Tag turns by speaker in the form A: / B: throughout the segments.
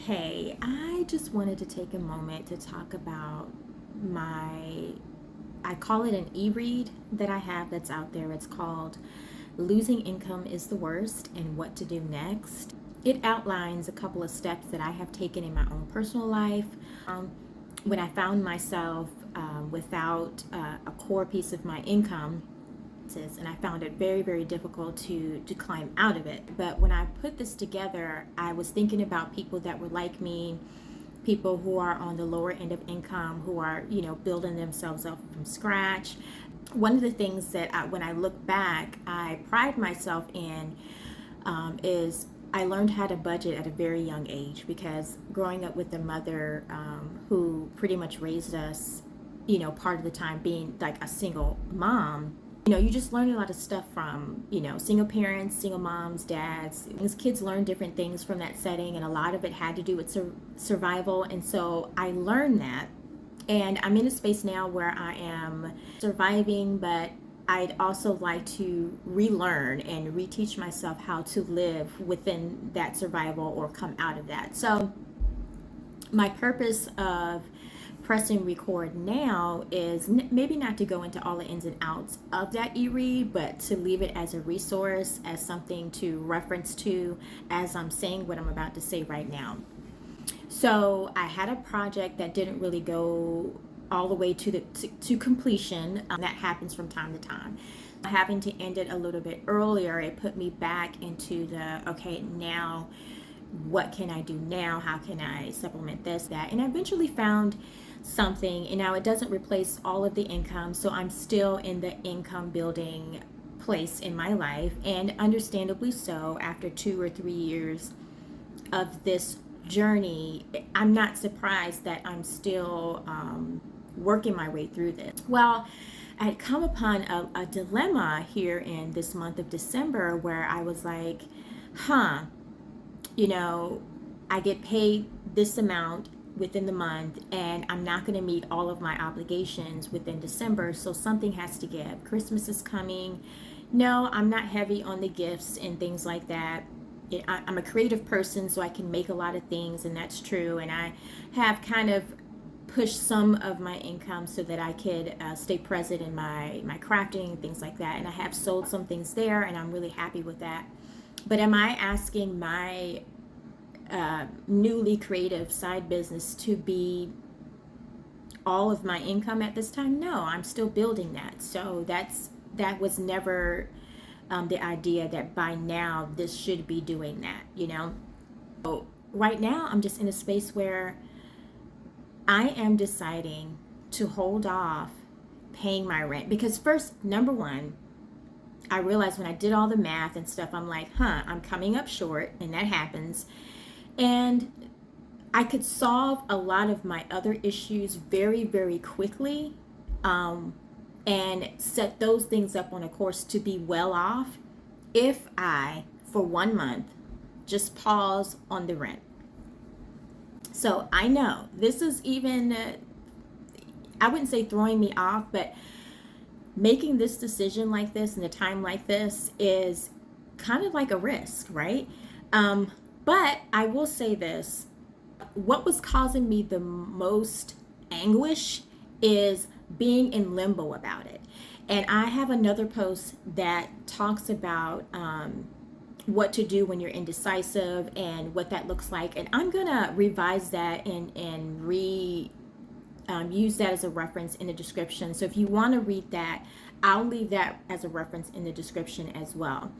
A: Hey, I just wanted to take a moment to talk about I call it an e-read that I have that's out there. It's called Losing Income is the Worst and What to Do Next. It outlines a couple of steps that I have taken in my own personal life um, when I found myself without a core piece of my income, and I found it very, very difficult to climb out of it. But when I put this together, I was thinking about people that were like me, people who are on the lower end of income, who are, building themselves up from scratch. One of the things that when I look back, I pride myself in is I learned how to budget at a very young age, because growing up with a mother who pretty much raised us, part of the time being like a single mom, you just learn a lot of stuff from, single parents, single moms, dads. These kids learn different things from that setting, and a lot of it had to do with survival. And so I learned that. And I'm in a space now where I am surviving, but I'd also like to relearn and reteach myself how to live within that survival or come out of that. So my purpose of pressing record now is maybe not to go into all the ins and outs of that e-read, but to leave it as a resource, as something to reference to as I'm saying what I'm about to say right now. So I had a project that didn't really go all the way to completion. That happens from time to time. Having to end it a little bit earlier, it put me back into the okay, now what can I do now? How can I supplement this, that? And I eventually found something, and now it doesn't replace all of the income, so I'm still in the income building place in my life, and understandably so. After 2 or 3 years of this journey, I'm not surprised that I'm still working my way through this. Well, I had come upon a dilemma here in this month of December where I was like, huh, I get paid this amount within the month, and I'm not going to meet all of my obligations within December, so something has to give. Christmas is coming. No, I'm not heavy on the gifts and things like that. I'm a creative person, so I can make a lot of things, and that's true. And I have kind of pushed some of my income so that I could stay present in my crafting and things like that. And I have sold some things there, and I'm really happy with that. But am I asking my newly creative side business to be all of my income at this time? No, I'm still building that. So that was never the idea that by now this should be doing that. So right now I'm just in a space where I am deciding to hold off paying my rent, because first, number one, I realized when I did all the math and stuff, I'm like, I'm coming up short, and that happens. And I could solve a lot of my other issues very, very quickly, and set those things up on a course to be well off if I, for 1 month, just pause on the rent. So I know this is even, I wouldn't say throwing me off, but making this decision like this in a time like this is kind of like a risk, right? But I will say this, what was causing me the most anguish is being in limbo about it. And I have another post that talks about what to do when you're indecisive and what that looks like. And I'm going to revise that and use that as a reference in the description. So if you want to read that, I'll leave that as a reference in the description as well.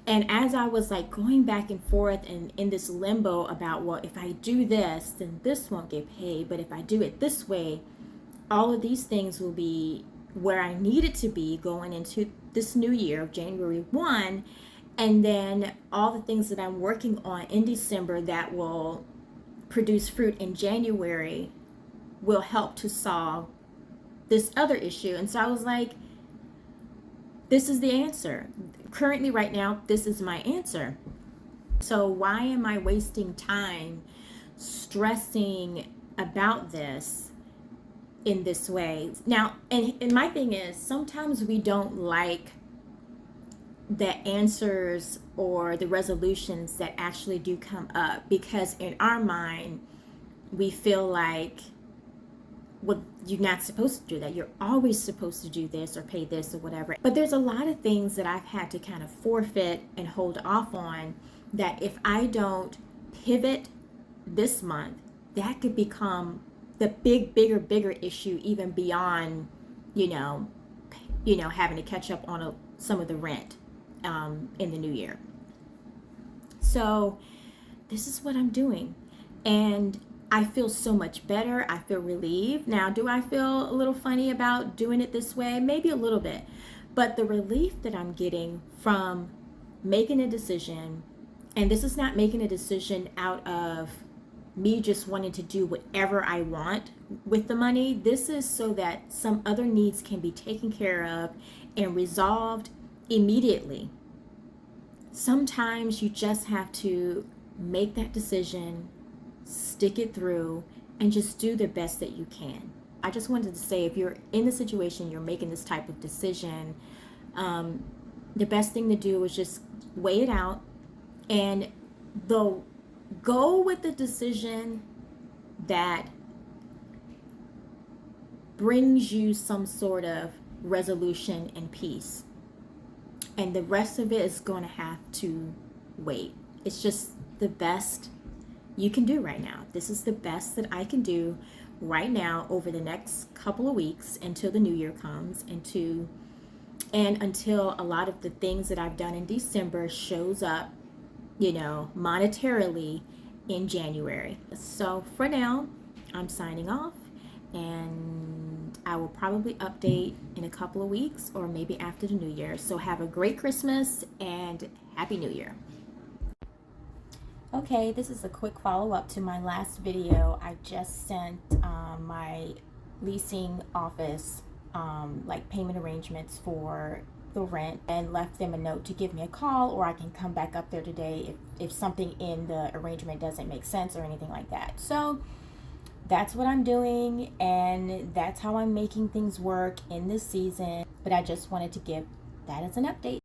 A: And as I was like going back and forth and in this limbo about, well, if I do this, then this won't get paid. But if I do it this way, all of these things will be where I need it to be going into this new year of January 1. And then all the things that I'm working on in December that will produce fruit in January will help to solve this other issue. And so I was like, this is the answer. Currently, right now, this is my answer. So why am I wasting time stressing about this in this way? Now, and my thing is, sometimes we don't like the answers or the resolutions that actually do come up, because in our mind we feel like, well, you're not supposed to do that, you're always supposed to do this or pay this or whatever. But there's a lot of things that I've had to kind of forfeit and hold off on, that if I don't pivot this month, that could become the bigger issue, even beyond, you know, having to catch up on some of the rent in the new year. So this is what I'm doing, and I feel so much better. I feel relieved. Now, do I feel a little funny about doing it this way? Maybe a little bit, but the relief that I'm getting from making a decision, and this is not making a decision out of me just wanting to do whatever I want with the money. This is so that some other needs can be taken care of and resolved immediately. Sometimes you just have to make that decision, stick it through, and just do the best that you can. I just wanted to say, if you're in the situation, you're making this type of decision, the best thing to do is just weigh it out, and go with the decision that brings you some sort of resolution and peace. And the rest of it is going to have to wait. It's just the best you can do right now. This is the best that I can do right now over the next couple of weeks until the new year comes, and until a lot of the things that I've done in December shows up, monetarily in January. So for now, I'm signing off, and I will probably update in a couple of weeks or maybe after the new year. So have a great Christmas and Happy New Year. Okay, this is a quick follow-up to my last video. I just sent my leasing office like payment arrangements for the rent, and left them a note to give me a call, or I can come back up there today if something in the arrangement doesn't make sense or anything like that. So that's what I'm doing, and that's how I'm making things work in this season. But I just wanted to give that as an update.